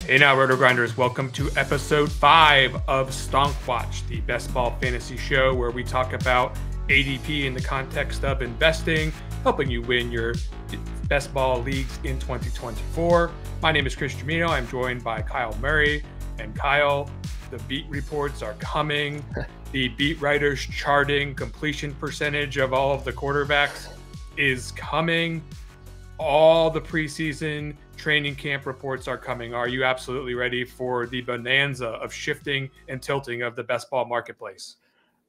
Hey now, RotoGrinders, welcome to episode 5 of Stonk Watch, the best ball fantasy show where we talk about ADP in the context of investing, helping you win your best ball leagues in 2024. My name is Chris Gimino. I'm joined by Kyle Murray. And Kyle, the beat reports are coming. The beat writers charting completion percentage of all of the quarterbacks is coming. All the preseason training camp reports are coming. Are you absolutely ready for the bonanza of shifting and tilting of the best ball marketplace?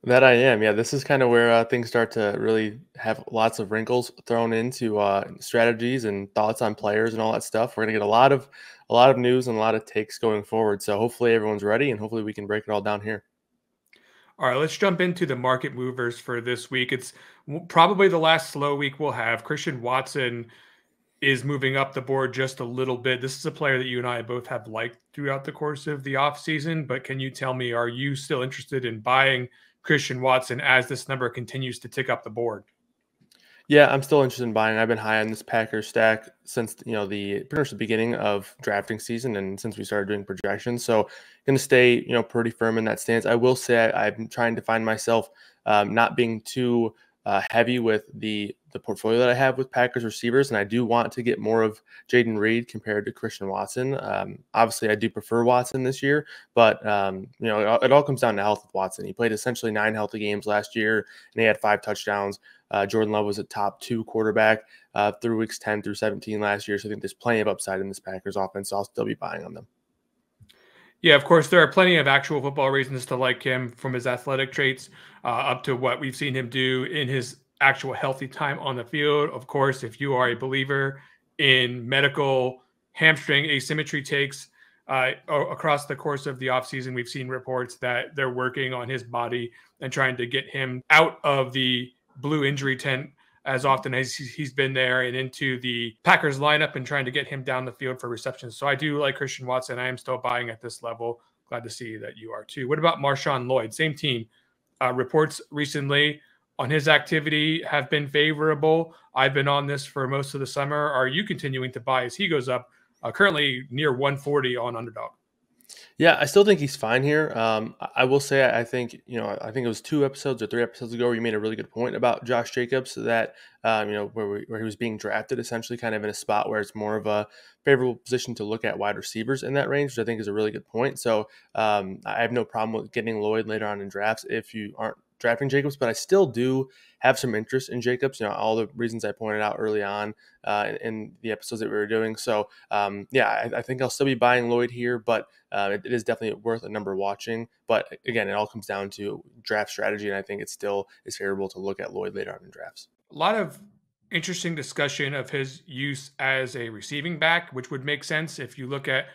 That I am. Yeah, this is kind of where things start to really have lots of wrinkles thrown into strategies and thoughts on players and all that stuff. We're gonna get a lot of news and a lot of takes going forward. So hopefully everyone's ready, and hopefully we can break it all down here. All right, let's jump into the market movers for this week. It's probably the last slow week we'll have. Christian Watson is moving up the board just a little bit. This is a player that you and I both have liked throughout the course of the offseason, but can you tell me, are you still interested in buying Christian Watson as this number continues to tick up the board? Yeah, I'm still interested in buying. I've been high on this Packers stack since the pretty much the beginning of drafting season and since we started doing projections. So going to stay pretty firm in that stance. I will say I'm trying to find myself not being too heavy with the portfolio that I have with Packers receivers, and I do want to get more of Jaden Reed compared to Christian Watson. Obviously, I do prefer Watson this year, but it all comes down to health with Watson. He played essentially 9 healthy games last year, and he had 5 touchdowns. Jordan Love was a top 2 quarterback through weeks 10 through 17 last year, so I think there's plenty of upside in this Packers offense. So I'll still be buying on them. Yeah, of course, there are plenty of actual football reasons to like him, from his athletic traits up to what we've seen him do in his actual healthy time on the field. Of course, if you are a believer in medical hamstring asymmetry takes across the course of the offseason, we've seen reports that they're working on his body and trying to get him out of the blue injury tent as often as he's been there and into the Packers lineup and trying to get him down the field for receptions. So I do like Christian Watson. I am still buying at this level. Glad to see that you are too. What about Marshawn Lloyd? Same team. Reports recently on his activity have been favorable. I've been on this for most of the summer. Are you continuing to buy as he goes up? Currently near 140 on Underdog. Yeah, I still think he's fine here. I will say I think it was 2 episodes or 3 episodes ago where you made a really good point about Josh Jacobs that where he was being drafted essentially kind of in a spot where it's more of a favorable position to look at wide receivers in that range, which I think is a really good point. So I have no problem with getting Lloyd later on in drafts if you aren't drafting Jacobs, but I still do have some interest in Jacobs. All the reasons I pointed out early on in the episodes that we were doing. So I think I'll still be buying Lloyd here, but it is definitely worth a number watching. But again, it all comes down to draft strategy, and I think it still is favorable to look at Lloyd later on in drafts. A lot of interesting discussion of his use as a receiving back, which would make sense if you look at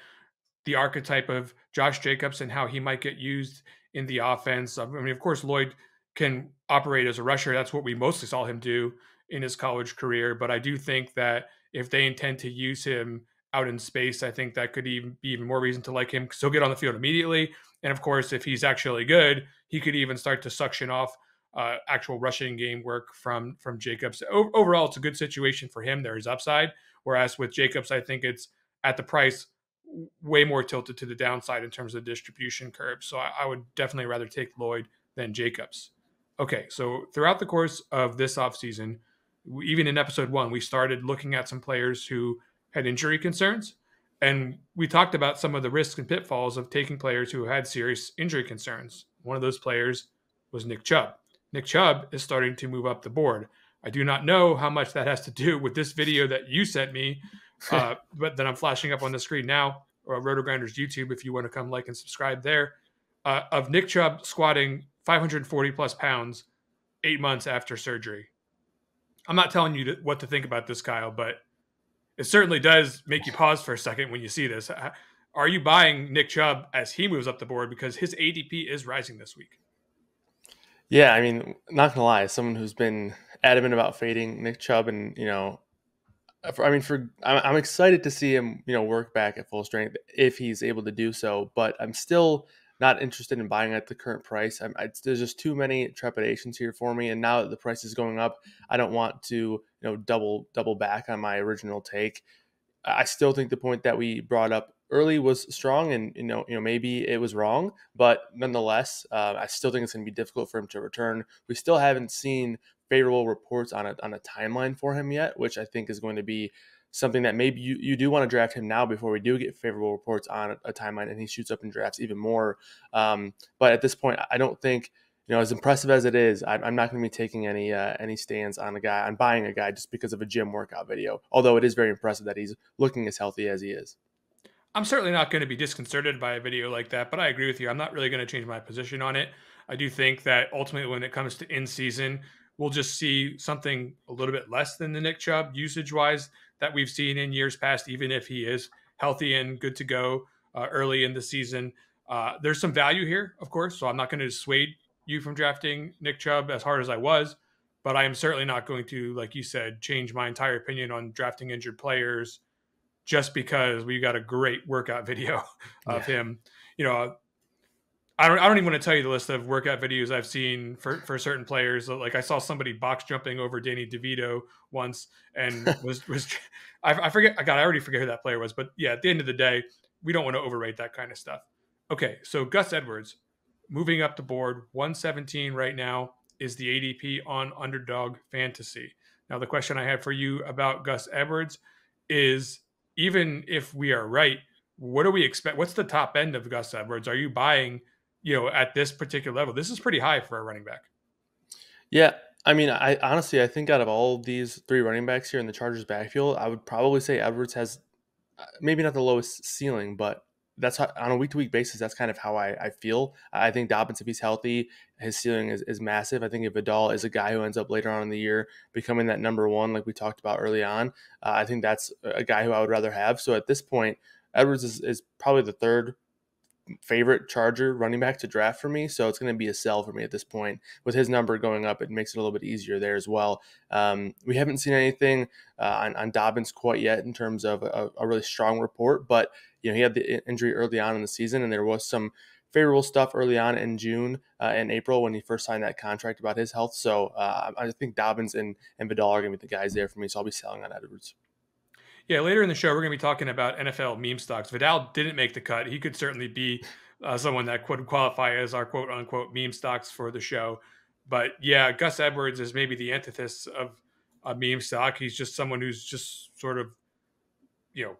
the archetype of Josh Jacobs and how he might get used in the offense. I mean, of course, Lloyd can operate as a rusher. That's what we mostly saw him do in his college career. But I do think that if they intend to use him out in space, I think that could even be even more reason to like him because he'll get on the field immediately. And of course, if he's actually good, he could even start to suction off actual rushing game work from Jacobs. Overall, it's a good situation for him. There is upside. Whereas with Jacobs, I think it's at the price way more tilted to the downside in terms of the distribution curve. So I would definitely rather take Lloyd than Jacobs. Okay, so throughout the course of this offseason, even in episode 1, we started looking at some players who had injury concerns. And we talked about some of the risks and pitfalls of taking players who had serious injury concerns. One of those players was Nick Chubb. Nick Chubb is starting to move up the board. I do not know how much that has to do with this video that you sent me, but that I'm flashing up on the screen now, or RotoGrinders YouTube if you want to come like and subscribe there, of Nick Chubb squatting 540 plus pounds 8 months after surgery. I'm not telling you what to think about this, Kyle, but it certainly does make you pause for a second when you see this. Are you buying Nick Chubb as he moves up the board because his ADP is rising this week? Yeah, I mean, not gonna lie, as someone who's been adamant about fading Nick Chubb, and I'm excited to see him, work back at full strength if he's able to do so. But I'm still not interested in buying at the current price. There's just too many trepidations here for me, and now that the price is going up, I don't want to, double back on my original take. I still think the point that we brought up early was strong, and maybe it was wrong, but nonetheless, I still think it's going to be difficult for him to return. We still haven't seen favorable reports on a timeline for him yet, which I think is going to be something that maybe you do want to draft him now before we do get favorable reports on a timeline and he shoots up in drafts even more. But at this point, I don't think, as impressive as it is, I'm not going to be taking any stands on buying a guy just because of a gym workout video. Although it is very impressive that he's looking as healthy as he is. I'm certainly not going to be disconcerted by a video like that, but I agree with you. I'm not really going to change my position on it. I do think that ultimately, when it comes to in season, we'll just see something a little bit less than the Nick Chubb usage wise that we've seen in years past, even if he is healthy and good to go early in the season. There's some value here, of course, so I'm not going to dissuade you from drafting Nick Chubb as hard as I was, but I am certainly not going to, like you said, change my entire opinion on drafting injured players just because we got a great workout video of Yeah. him. You know, I don't even want to tell you the list of workout videos I've seen for certain players. Like I saw somebody box jumping over Danny DeVito once and was I forget. God, I already forget who that player was. But yeah, at the end of the day, we don't want to overrate that kind of stuff. Okay, so Gus Edwards moving up the board, 117 right now is the ADP on Underdog Fantasy. Now the question I have for you about Gus Edwards is, even if we are right, what do we expect? What's the top end of Gus Edwards? Are you buying, at this particular level? This is pretty high for a running back. Yeah, I mean, I honestly, I think out of all of these three running backs here in the Chargers backfield, I would probably say Edwards has maybe not the lowest ceiling, but that's how, on a week to week basis, that's kind of how I feel. I think Dobbins, if he's healthy, his ceiling is massive. I think if Vidal is a guy who ends up later on in the year becoming that number one, like we talked about early on, I think that's a guy who I would rather have. So at this point, Edwards is probably the third favorite Charger running back to draft for me. So it's going to be a sell for me at this point. With his number going up, it makes it a little bit easier there as well. We haven't seen anything on Dobbins quite yet in terms of a really strong report, but he had the injury early on in the season, and there was some favorable stuff early on in June and April when he first signed that contract about his health. So I think Dobbins and Vidal are going to be the guys there for me. So I'll be selling on Edwards. Yeah, later in the show, we're going to be talking about NFL meme stocks. Vidal didn't make the cut. He could certainly be someone that could qualify as our quote unquote meme stocks for the show. But yeah, Gus Edwards is maybe the antithesis of a meme stock. He's just someone who's just sort of, you know,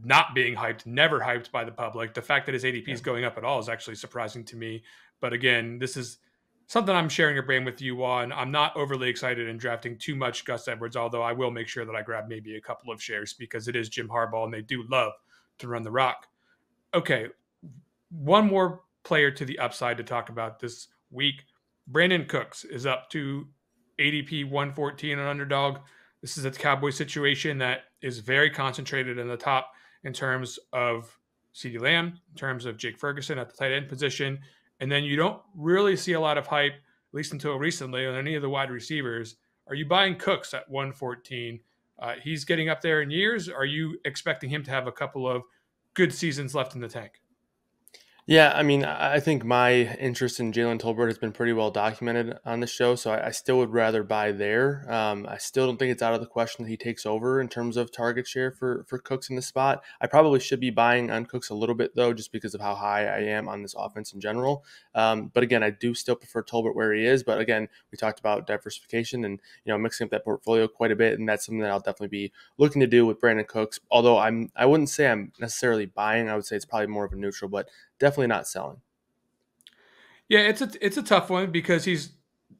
not being hyped, never hyped by the public. The fact that his ADP is going up at all is actually surprising to me. But again, this is something I'm sharing a brain with you on. I'm not overly excited in drafting too much Gus Edwards, although I will make sure that I grab maybe a couple of shares because it is Jim Harbaugh and they do love to run the rock. Okay, one more player to the upside to talk about this week. Brandon Cooks is up to ADP 114 on Underdog. This is a Cowboy situation that is very concentrated in the top in terms of CeeDee Lamb, in terms of Jake Ferguson at the tight end position. And then you don't really see a lot of hype, at least until recently, on any of the wide receivers. Are you buying Cooks at 114? He's getting up there in years. Are you expecting him to have a couple of good seasons left in the tank? Yeah, I mean, I think my interest in Jalen Tolbert has been pretty well documented on the show, so I still would rather buy there. I still don't think it's out of the question that he takes over in terms of target share for Cooks in the spot. I probably should be buying on Cooks a little bit, though, just because of how high I am on this offense in general. But again, I do still prefer Tolbert where he is. But again, we talked about diversification and mixing up that portfolio quite a bit, and that's something that I'll definitely be looking to do with Brandon Cooks. Although I wouldn't say I'm necessarily buying. I would say it's probably more of a neutral, but definitely not selling. Yeah, it's a tough one because he's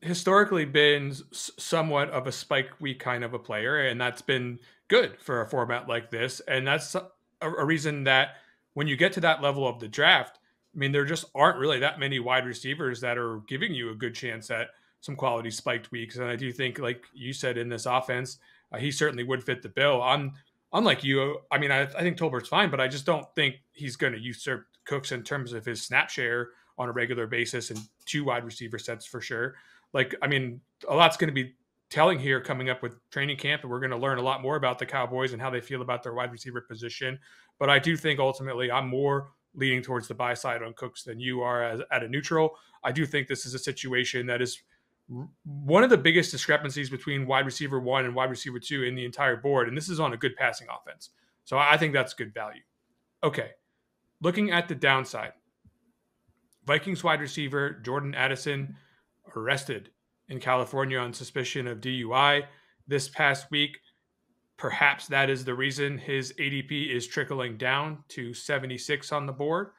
historically been somewhat of a spike week kind of a player, and that's been good for a format like this. And that's a reason that when you get to that level of the draft, I mean, there just aren't really that many wide receivers that are giving you a good chance at some quality spiked weeks. And I do think, like you said, in this offense, he certainly would fit the bill. Unlike you, I mean, I think Tolbert's fine, but I just don't think he's going to usurp Cooks in terms of his snap share on a regular basis and two wide receiver sets for sure. Like, I mean, a lot's going to be telling here coming up with training camp, and we're going to learn a lot more about the Cowboys and how they feel about their wide receiver position. But I do think ultimately I'm more leaning towards the buy side on Cooks than you are as at a neutral. I do think this is a situation that is one of the biggest discrepancies between wide receiver one and wide receiver two in the entire board. And this is on a good passing offense. So I think that's good value. Okay. Looking at the downside, Vikings wide receiver Jordan Addison arrested in California on suspicion of DUI this past week. Perhaps that is the reason his ADP is trickling down to 76 on the board.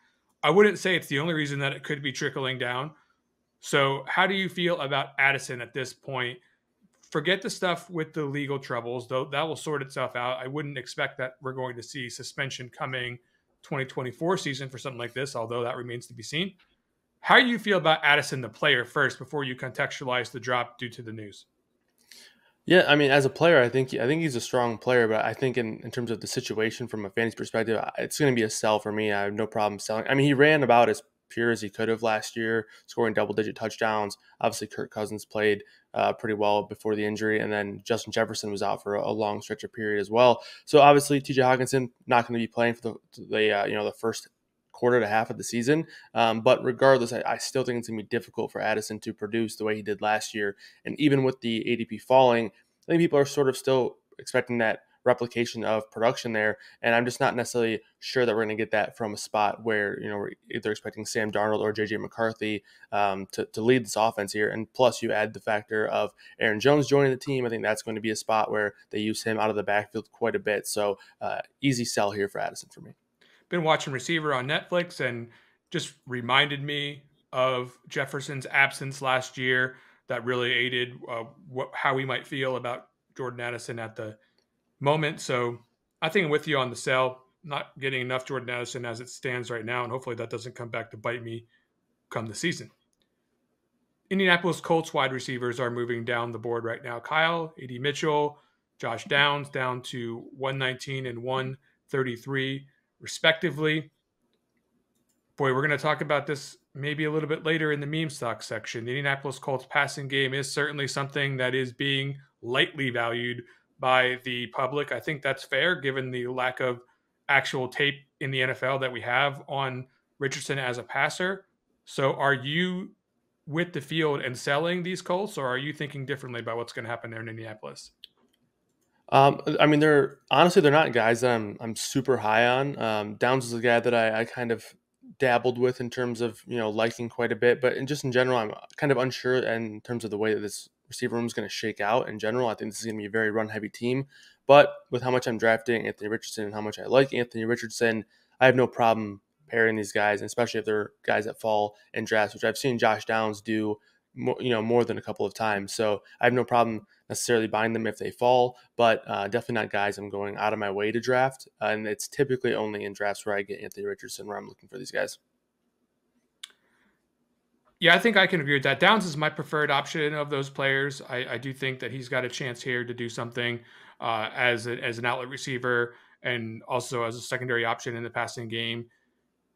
I wouldn't say it's the only reason that it could be trickling down. So, how do you feel about Addison at this point? Forget the stuff with the legal troubles, though that will sort itself out. I wouldn't expect that we're going to see suspension coming 2024 season for something like this, although that remains to be seen. How do you feel about Addison, the player, first before you contextualize the drop due to the news? Yeah, I mean, as a player, I think he's a strong player, but I think in terms of the situation from a fantasy perspective, it's going to be a sell for me. I have no problem selling. I mean, he ran about as pure as he could have last year, scoring double-digit touchdowns. Obviously, Kirk Cousins played pretty well before the injury, and then Justin Jefferson was out for a long stretch of period as well. So obviously, T.J. Hawkinson not going to be playing for the first quarter to half of the season. But regardless, I still think it's going to be difficult for Addison to produce the way he did last year. And even with the ADP falling, I think people are sort of still expecting that replication of production there. And I'm just not necessarily sure that we're going to get that from a spot where, we're either expecting Sam Darnold or JJ McCarthy to lead this offense here. And plus, you add the factor of Aaron Jones joining the team. I think that's going to be a spot where they use him out of the backfield quite a bit. So easy sell here for Addison for me. Been watching Receiver on Netflix and just reminded me of Jefferson's absence last year. That really aided how we might feel about Jordan Addison at the moment. So I think I'm with you on the sell. Not getting enough Jordan Addison as it stands right now, and hopefully that doesn't come back to bite me come the season. Indianapolis Colts wide receivers are moving down the board right now. Kyle, AD Mitchell, Josh Downs down to 119 and 133 respectively. Boy, we're going to talk about this maybe a little bit later in the meme stock section. The Indianapolis Colts passing game is certainly something that is being lightly valued by the public. I think that's fair given the lack of actual tape in the NFL that we have on Richardson as a passer. So are you with the field and selling these Colts, or are you thinking differently about what's going to happen there in Indianapolis? I mean, they're not guys that I'm super high on. Downs is a guy that I kind of dabbled with in terms of liking quite a bit, but in general, I'm kind of unsure in terms of the way that this receiver room is going to shake out. In general, I think this is going to be a very run heavy team. But with how much I'm drafting Anthony Richardson and how much I like Anthony Richardson, I have no problem pairing these guys, and especially if they're guys that fall in drafts, which I've seen Josh Downs do more than a couple of times. So I have no problem necessarily buying them if they fall, but definitely not guys I'm going out of my way to draft. And it's typically only in drafts where I get Anthony Richardson where I'm looking for these guys. Yeah, I think I can agree with that. Downs is my preferred option of those players. I do think that he's got a chance here to do something as an outlet receiver and also as a secondary option in the passing game.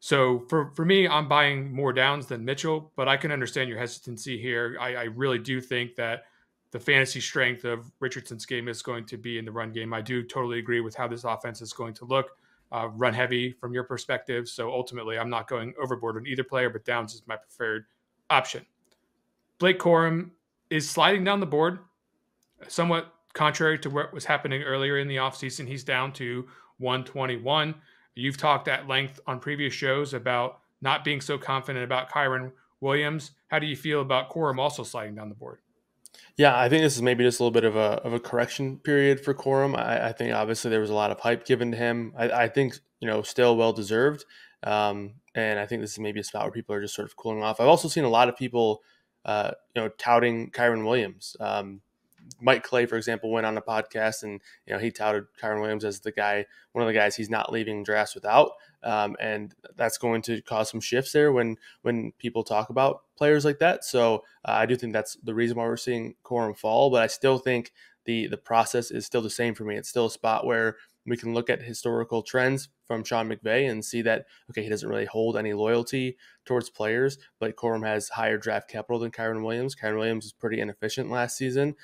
So for me, I'm buying more Downs than Mitchell, but I can understand your hesitancy here. I really do think that the fantasy strength of Richardson's game is going to be in the run game. I do totally agree with how this offense is going to look, run heavy from your perspective. So ultimately, I'm not going overboard on either player, but Downs is my preferred option. Blake Corum is sliding down the board, somewhat contrary to what was happening earlier in the offseason. He's down to 121. You've talked at length on previous shows about not being so confident about Kyron Williams. How do you feel about Corum also sliding down the board? Yeah, I think this is maybe just a little bit of a correction period for Corum. I think obviously there was a lot of hype given to him. I think still well deserved, and I think this is maybe a spot where people are just sort of cooling off. I've also seen a lot of people, touting Kyron Williams. Mike Clay, for example, went on a podcast and he touted Kyron Williams as one of the guys he's not leaving drafts without, and that's going to cause some shifts there when people talk about players like that. So I do think that's the reason why we're seeing Corum fall, but I still think the process is still the same for me. It's still a spot where we can look at historical trends from Sean McVay and see that, okay, he doesn't really hold any loyalty towards players. Blake Corum has higher draft capital than Kyron Williams. Kyron Williams was pretty inefficient last season.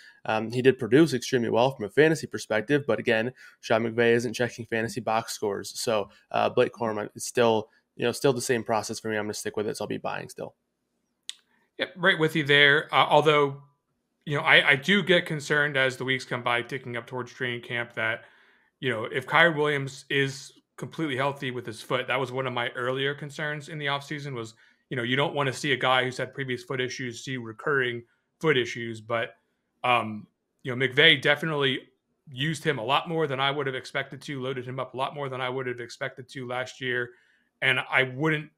He did produce extremely well from a fantasy perspective, but again, Sean McVay isn't checking fantasy box scores. So Blake Corum is still the same process for me. I'm going to stick with it, so I'll be buying still. Yep, right with you there. Although, I do get concerned as the weeks come by, ticking up towards training camp, that if Kyron Williams is completely healthy with his foot. That was one of my earlier concerns in the offseason was, you don't want to see a guy who's had previous foot issues see recurring foot issues. But, um, McVay definitely used him a lot more than I would have expected to, loaded him up a lot more than I would have expected to last year. And I wouldn't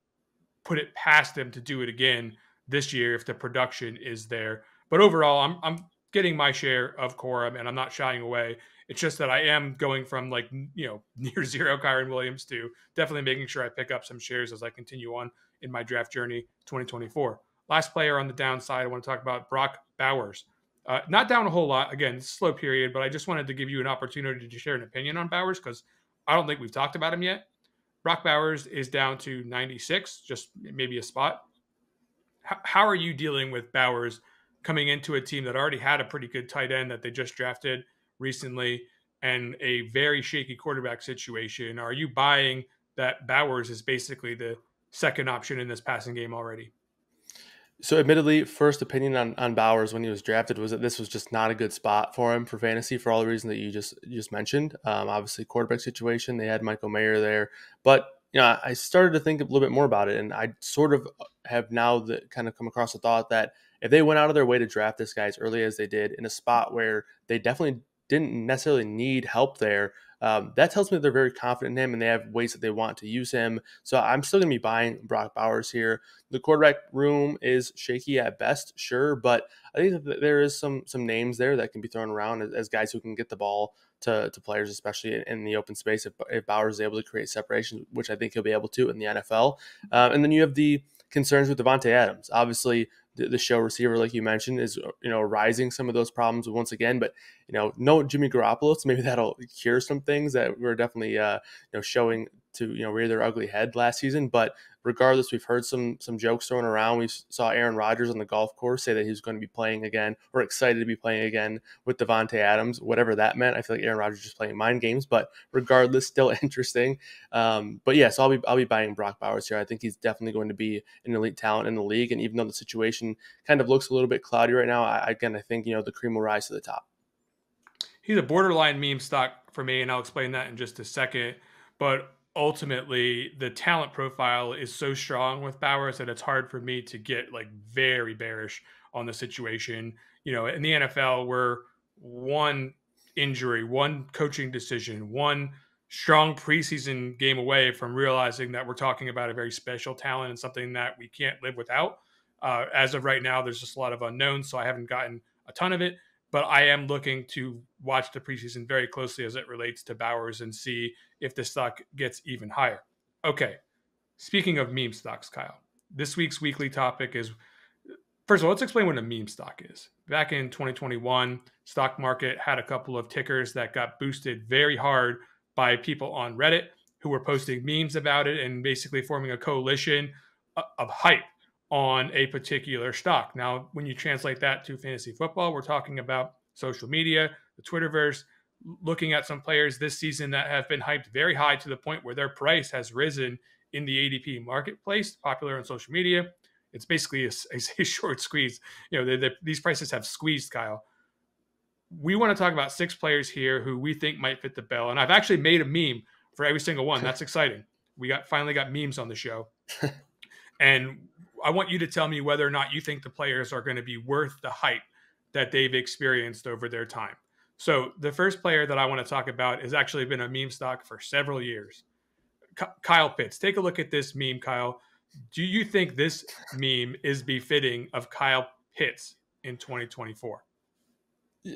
put it past him to do it again this year if the production is there. But overall, I'm getting my share of Corum, and I'm not shying away. It's just that I am going from like near zero Kyron Williams to definitely making sure I pick up some shares as I continue on in my draft journey 2024. Last player on the downside, I want to talk about Brock Bowers. Not down a whole lot. Again, slow period, but I just wanted to give you an opportunity to share an opinion on Bowers because I don't think we've talked about him yet. Brock Bowers is down to 96, just maybe a spot. How are you dealing with Bowers coming into a team that already had a pretty good tight end that they just drafted recently and a very shaky quarterback situation? Are you buying that Bowers is basically the second option in this passing game already? So, admittedly, first opinion on Bowers when he was drafted was that this was just not a good spot for him for fantasy for all the reasons that you just mentioned. Obviously, quarterback situation. They had Michael Mayer there, but I started to think a little bit more about it, and I sort of have now kind of come across the thought that if they went out of their way to draft this guy as early as they did in a spot where they definitely didn't necessarily need help there, that tells me that they're very confident in him and they have ways that they want to use him. So I'm still going to be buying Brock Bowers here. The quarterback room is shaky at best, sure, but I think that there is some names there that can be thrown around as guys who can get the ball to players, especially in the open space. If Bowers is able to create separation, which I think he'll be able to in the NFL, and then you have the concerns with Devontae Adams. Obviously, the show receiver, like you mentioned, is rising some of those problems once again. But no Jimmy Garoppolo, so maybe that'll cure some things that we're definitely showing to rear their ugly head last season. But regardless, we've heard some jokes thrown around. We saw Aaron Rodgers on the golf course say that he was going to be playing again, or excited to be playing again with Devontae Adams, whatever that meant. I feel like Aaron Rodgers is just playing mind games, but regardless, still interesting. But yes, I'll be buying Brock Bowers here. I think he's definitely going to be an elite talent in the league, and even though the situation kind of looks a little bit cloudy right now, I think the cream will rise to the top. He's a borderline meme stock for me, and I'll explain that in just a second. But ultimately, the talent profile is so strong with Bowers that it's hard for me to get like very bearish on the situation. In the NFL, we're one injury, one coaching decision, one strong preseason game away from realizing that we're talking about a very special talent and something that we can't live without. As of right now, there's just a lot of unknowns, so I haven't gotten a ton of it, but I am looking to watch the preseason very closely as it relates to Bowers and see if the stock gets even higher. Okay, speaking of meme stocks, Kyle, this week's weekly topic is, first of all, let's explain what a meme stock is. Back in 2021, stock market had a couple of tickers that got boosted very hard by people on Reddit who were posting memes about it and basically forming a coalition of hype on a particular stock. Now, when you translate that to fantasy football, we're talking about social media, the Twitterverse, looking at some players this season that have been hyped very high to the point where their price has risen in the ADP marketplace, popular on social media. It's basically a short squeeze. These prices have squeezed, Kyle. We want to talk about 6 players here who we think might fit the bill. And I've actually made a meme for every single one. That's exciting. We finally got memes on the show. And I want you to tell me whether or not you think the players are going to be worth the hype that they've experienced over their time. So the first player that I want to talk about has actually been a meme stock for several years. Kyle Pitts. Take a look at this meme, Kyle. Do you think this meme is befitting of Kyle Pitts in 2024?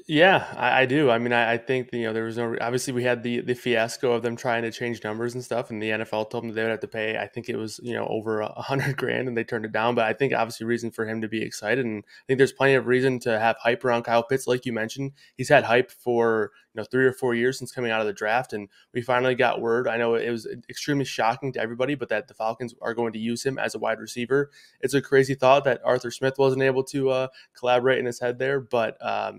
Yeah, I do. I mean, I think there was no. Obviously, we had the fiasco of them trying to change numbers and stuff, and the NFL told them that they would have to pay. I think it was over $100,000, and they turned it down. But I think obviously reason for him to be excited, and I think there's plenty of reason to have hype around Kyle Pitts, like you mentioned. He's had hype for 3 or 4 years since coming out of the draft, and we finally got word. I know it was extremely shocking to everybody, but that the Falcons are going to use him as a wide receiver. It's a crazy thought that Arthur Smith wasn't able to collaborate in his head there, but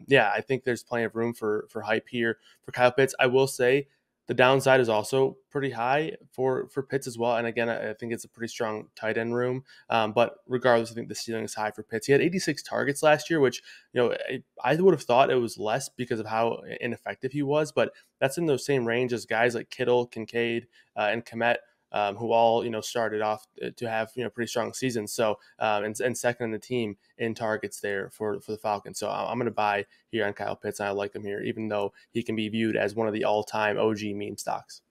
yeah, I think there's plenty of room for hype here for Kyle Pitts. I will say The downside is also pretty high for Pitts as well. And again, I think it's a pretty strong tight end room. But regardless, I think the ceiling is high for Pitts. He had 86 targets last year, which I would have thought it was less because of how ineffective he was. But that's in the same range as guys like Kittle, Kincaid, and Komet. Who all started off to have pretty strong seasons. So and second in the team in targets there for the Falcons. So I'm going to buy here on Kyle Pitts, and I like him here, even though he can be viewed as one of the all-time OG meme stocks.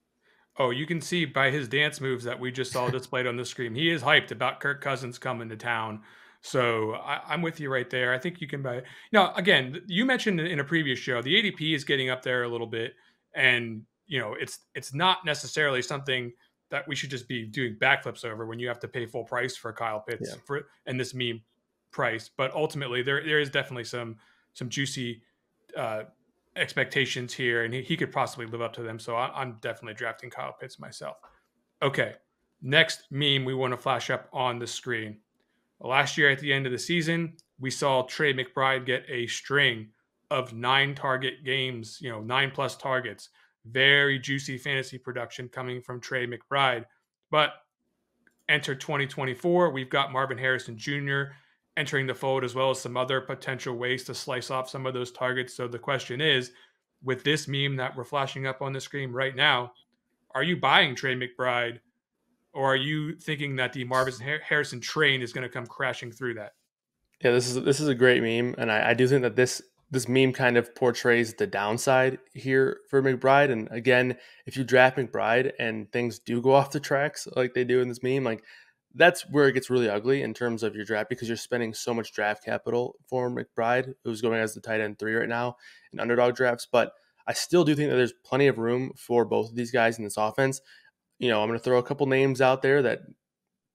Oh, you can see by his dance moves that we just saw displayed on the screen. He is hyped about Kirk Cousins coming to town. So I'm with you right there. I think you can buy. Now, again, you mentioned in a previous show the ADP is getting up there a little bit, and it's not necessarily something that we should just be doing backflips over when you have to pay full price for Kyle Yeah. Pitts for and this meme price. But ultimately, there is definitely some juicy uh, expectations here, and he could possibly live up to them. So I'm definitely drafting Kyle Pitts myself. Okay, next meme we want to flash up on the screen. Last year at the end of the season, we saw Trey McBride get a string of 9 target games, 9+ targets. Very juicy fantasy production coming from Trey McBride. But enter 2024, we've got Marvin Harrison Jr. entering the fold, as well as some other potential ways to slice off some of those targets. So the question is, with this meme that we're flashing up on the screen right now, are you buying Trey McBride, or are you thinking that the Marvin Harrison train is going to come crashing through that? Yeah, this is a great meme, and I do think that this meme kind of portrays the downside here for McBride. And again, if you draft McBride and things do go off the tracks like they do in this meme, like that's where it gets really ugly in terms of your draft because you're spending so much draft capital for McBride, who's going as the tight end 3 right now in underdog drafts. But I still do think that there's plenty of room for both of these guys in this offense. I'm going to throw a couple names out there that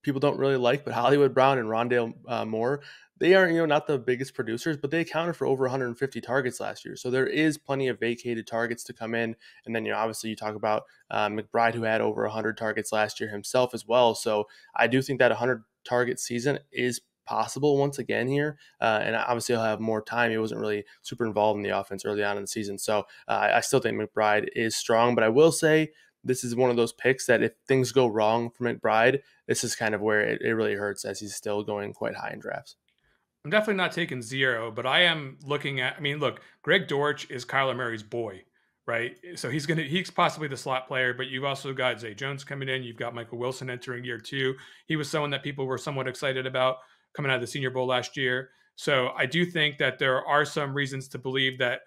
people don't really like, but Hollywood Brown and Rondale Moore, they are not the biggest producers, but they accounted for over 150 targets last year. So there is plenty of vacated targets to come in. And then obviously you talk about McBride, who had over 100 targets last year himself as well. So I do think that 100 target season is possible once again here. And obviously he'll have more time. He wasn't really super involved in the offense early on in the season. So I still think McBride is strong, but I will say this is one of those picks that if things go wrong for McBride, this is kind of where it really hurts as he's still going quite high in drafts. I'm definitely not taking zero, but I am looking at. I mean, look, Greg Dortch is Kyler Murray's boy, right? So he's possibly the slot player, but you've also got Zay Jones coming in. You've got Michael Wilson entering year 2. He was someone that people were somewhat excited about coming out of the Senior Bowl last year. So I do think that there are some reasons to believe that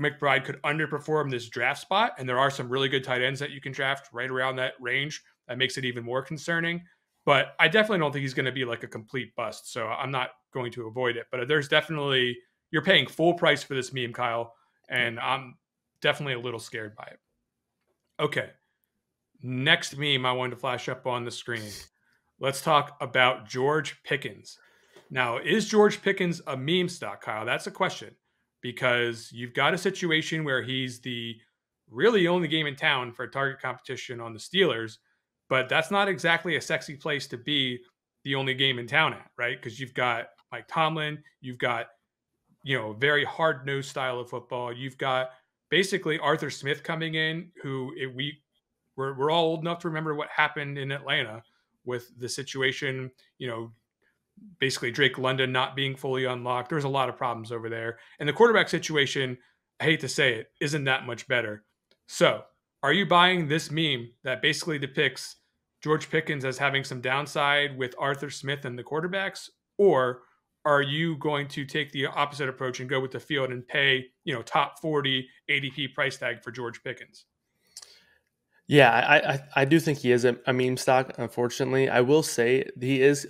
McBride could underperform this draft spot, and there are some really good tight ends that you can draft right around that range. That makes it even more concerning. But I definitely don't think he's going to be like a complete bust. So I'm not going to avoid it. But there's definitely you're paying full price for this meme, Kyle, and I'm definitely a little scared by it. Okay, next meme I wanted to flash up on the screen. Let's talk about George Pickens. Now, is George Pickens a meme stock, Kyle? That's a question because you've got a situation where he's the really only game in town for target competition on the Steelers, but that's not exactly a sexy place to be the only game in town at, right? Because you've got Mike Tomlin, you've got a very hard nosed style of football. You've got basically Arthur Smith coming in, who we're all old enough to remember what happened in Atlanta with the situation, basically Drake London not being fully unlocked. There's a lot of problems over there. And the quarterback situation, I hate to say it, isn't that much better. So, are you buying this meme that basically depicts George Pickens as having some downside with Arthur Smith and the quarterbacks? Or are you going to take the opposite approach and go with the field and pay, top 40 ADP price tag for George Pickens? Yeah, I do think he is a meme stock. Unfortunately, I will say he is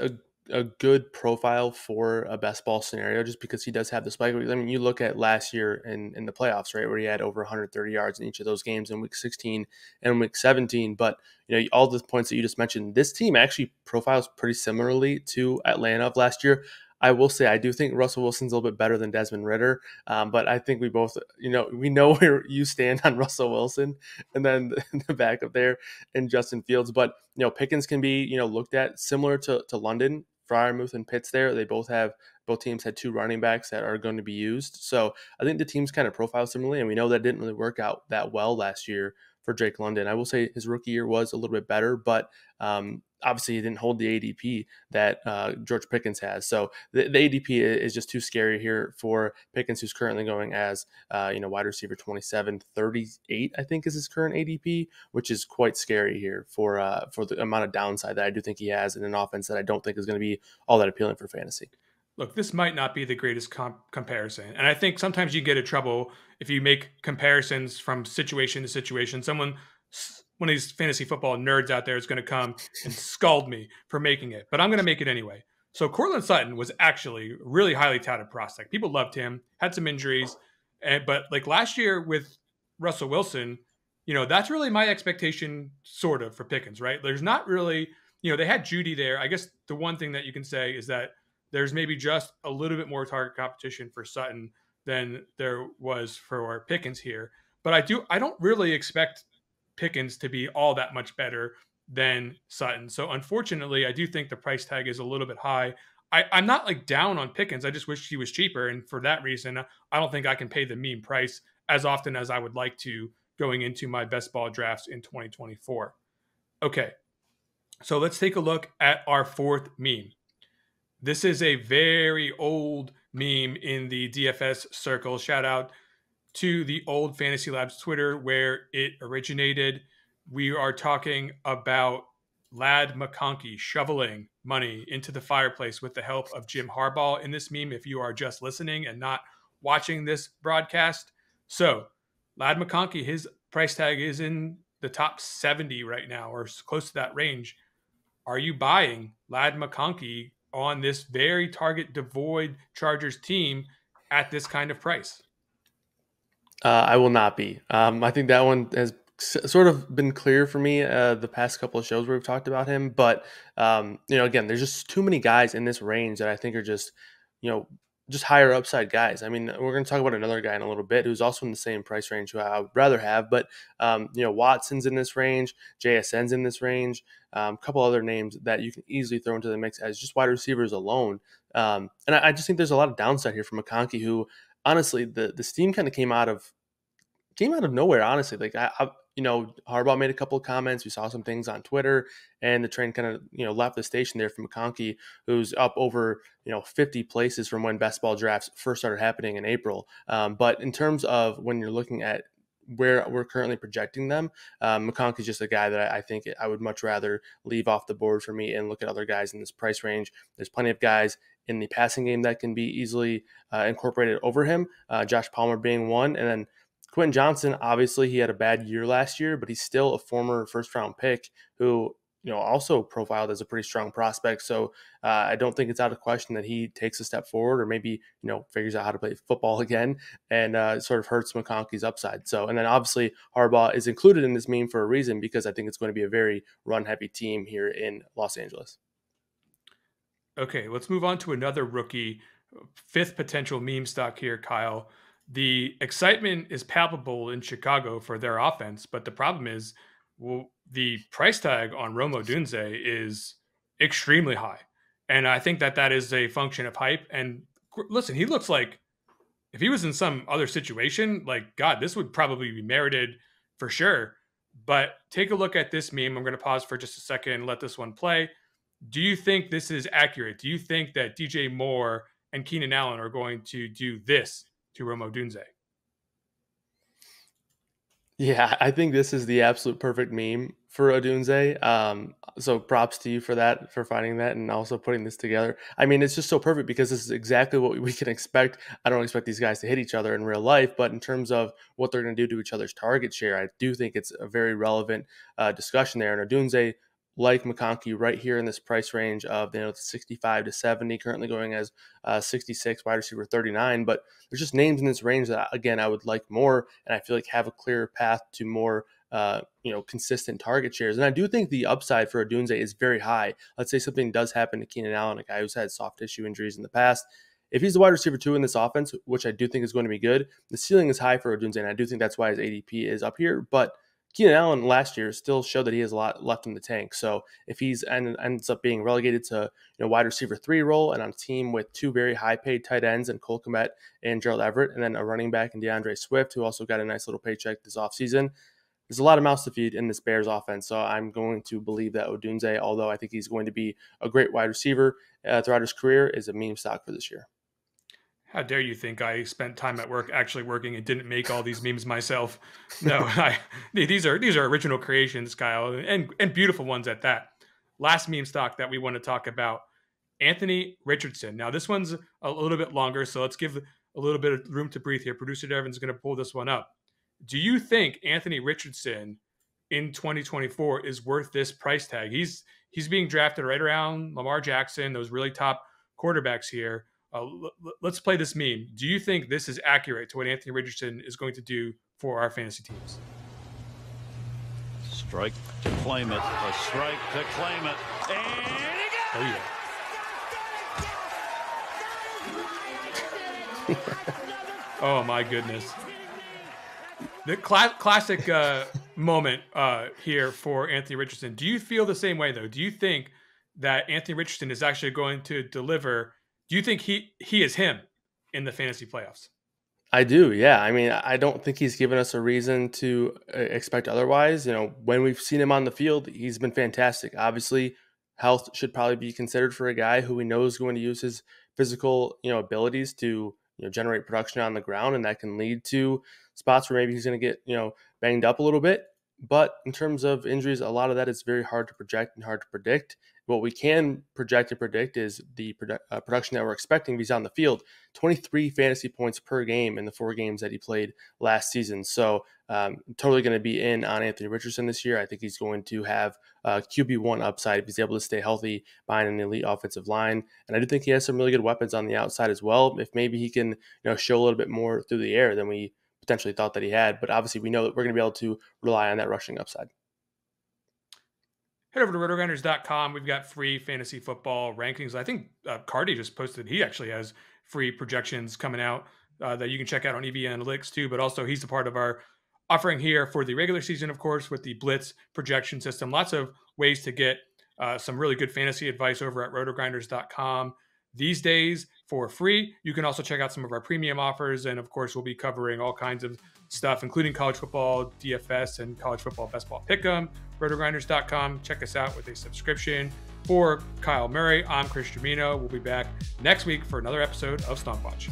a good profile for a best ball scenario just because he does have the spike. I mean, you look at last year in the playoffs, right, where he had over 130 yards in each of those games in week 16 and week 17. But all the points that you just mentioned, this team actually profiles pretty similarly to Atlanta of last year. I will say I do think Russell Wilson's a little bit better than Desmond Ritter, but I think we both, we know where you stand on Russell Wilson, and then the backup there and Justin Fields. But Pickens can be looked at similar to London, Freiermuth and Pitts. There, they both have both teams had two running backs that are going to be used. So I think the teams kind of profile similarly, and we know that didn't really work out that well last year for Drake London. I will say his rookie year was a little bit better, but obviously he didn't hold the ADP that George Pickens has. So the ADP is just too scary here for Pickens, who's currently going as wide receiver 27, 38, I think is his current ADP, which is quite scary here for the amount of downside that I do think he has in an offense that I don't think is going to be all that appealing for fantasy. Look, this might not be the greatest comparison. And I think sometimes you get in trouble if you make comparisons from situation to situation. One of these fantasy football nerds out there is going to come and scald me for making it, but I'm going to make it anyway. So Cortland Sutton was actually a really highly touted prospect. People loved him, had some injuries, but like last year with Russell Wilson, that's really my expectation sort of for Pickens, right? There's not really, they had Judy there. I guess the one thing that you can say is that there's maybe just a little bit more target competition for Sutton than there was for Pickens here. But I don't really expect Pickens to be all that much better than Sutton. So unfortunately, I do think the price tag is a little bit high. I'm not like down on Pickens. I just wish he was cheaper. And for that reason, I don't think I can pay the meme price as often as I would like to going into my best ball drafts in 2024. Okay, so let's take a look at our fourth meme. This is a very old meme in the DFS circle. Shout out to the old Fantasy Labs Twitter where it originated. We are talking about Lad McConkey shoveling money into the fireplace with the help of Jim Harbaugh in this meme, if you are just listening and not watching this broadcast. So, Lad McConkey, his price tag is in the top 70 right now, or close to that range. Are you buying Lad McConkey on this very target devoid Chargers team at this kind of price? I will not be. I think that one has sort of been clear for me the past couple of shows where we've talked about him. But, again, there's just too many guys in this range that I think are just higher upside guys. I mean, we're going to talk about another guy in a little bit who's also in the same price range who I would rather have. But, Watson's in this range, JSN's in this range, a couple other names that you can easily throw into the mix as just wide receivers alone. And I just think there's a lot of downside here for McConkey, who honestly, the steam kind of came out of nowhere. Honestly, like Harbaugh made a couple of comments. We saw some things on Twitter, and the train kind of left the station there for McConkey, who's up over 50 places from when best ball drafts first started happening in April. But in terms of when you're looking at where we're currently projecting them, McConkey's just a guy that I think I would much rather leave off the board for me and look at other guys in this price range. There's plenty of guys in the passing game that can be easily incorporated over him, Josh Palmer being one. And then Quentin Johnson, obviously he had a bad year last year, but he's still a former first-round pick who also profiled as a pretty strong prospect. So I don't think it's out of question that he takes a step forward or maybe, figures out how to play football again and sort of hurts McConkey's upside. So, and then obviously Harbaugh is included in this meme for a reason, because I think it's going to be a very run-heavy team here in Los Angeles. Okay, let's move on to another rookie, fifth potential meme stock here, Kyle. The excitement is palpable in Chicago for their offense, but the problem is, the price tag on Rome Odunze is extremely high. And I think that is a function of hype. And listen, he looks like if he was in some other situation, like, God, this would probably be merited for sure. But take a look at this meme. I'm going to pause for just a second and let this one play. Do you think this is accurate? Do you think that DJ Moore and Keenan Allen are going to do this to Rome Odunze? Yeah, I think this is the absolute perfect meme for Odunze. So props to you for that, for finding that and also putting this together. I mean, it's just so perfect because this is exactly what we can expect. I don't expect these guys to hit each other in real life, but in terms of what they're going to do to each other's target share, I do think it's a very relevant discussion there. And Odunze, like McConkey, right here in this price range of 65 to 70, currently going as 66, wide receiver 39. But there's just names in this range that, again, I would like more, and I feel like have a clearer path to more consistent target shares. And I do think the upside for Odunze is very high. Let's say something does happen to Keenan Allen, a guy who's had soft tissue injuries in the past. If he's the wide receiver 2 in this offense, which I do think is going to be good, the ceiling is high for Odunze, and I do think that's why his ADP is up here. But Keenan Allen last year still showed that he has a lot left in the tank. So if he's ends up being relegated to wide receiver 3 role and on a team with 2 very high paid tight ends and Cole Kmet and Gerald Everett, and then a running back in DeAndre Swift, who also got a nice little paycheck this offseason, there's a lot of mouths to feed in this Bears offense. So I'm going to believe that Odunze, although I think he's going to be a great wide receiver throughout his career, is a meme stock for this year. How dare you think I spent time at work actually working and didn't make all these memes myself? No, these are original creations, Kyle, and beautiful ones at that. Last meme stock that we want to talk about, Anthony Richardson. Now this one's a little bit longer, so let's give a little bit of room to breathe here. Producer Devin's going to pull this one up. Do you think Anthony Richardson in 2024 is worth this price tag? He's being drafted right around Lamar Jackson, those really top quarterbacks here. Let's play this meme. Do you think this is accurate to what Anthony Richardson is going to do for our fantasy teams? Strike to claim it. A strike to claim it. And oh yeah. Oh my goodness. The classic moment here for Anthony Richardson. Do you feel the same way though? Do you think that Anthony Richardson is actually going to deliver? Do you think he is him in the fantasy playoffs? I do, yeah. I mean, I don't think he's given us a reason to expect otherwise. When we've seen him on the field, he's been fantastic. Obviously, health should probably be considered for a guy who we know is going to use his physical, abilities to, generate production on the ground, and that can lead to spots where maybe he's going to get, banged up a little bit. But in terms of injuries, a lot of that is very hard to project and hard to predict. What we can project and predict is the production that we're expecting if he's on the field. 23 fantasy points per game in the 4 games that he played last season. So totally going to be in on Anthony Richardson this year. I think he's going to have QB1 upside if he's able to stay healthy behind an elite offensive line. And I do think he has some really good weapons on the outside as well. If maybe he can show a little bit more through the air than we potentially thought that he had. But obviously we know that we're going to be able to rely on that rushing upside. Head over to RotoGrinders.com. We've got free fantasy football rankings. I think Cardi just posted he actually has free projections coming out that you can check out on EV Analytics too. But also he's a part of our offering here for the regular season, of course, with the Blitz projection system. Lots of ways to get some really good fantasy advice over at RotoGrinders.com these days for free. You can also check out some of our premium offers. And of course, we'll be covering all kinds of stuff, including college football, DFS, and college football best ball pick'em. RotoGrinders.com. Check us out with a subscription. For Kyle Murray, I'm Chris Gimino. We'll be back next week for another episode of Stonk Watch.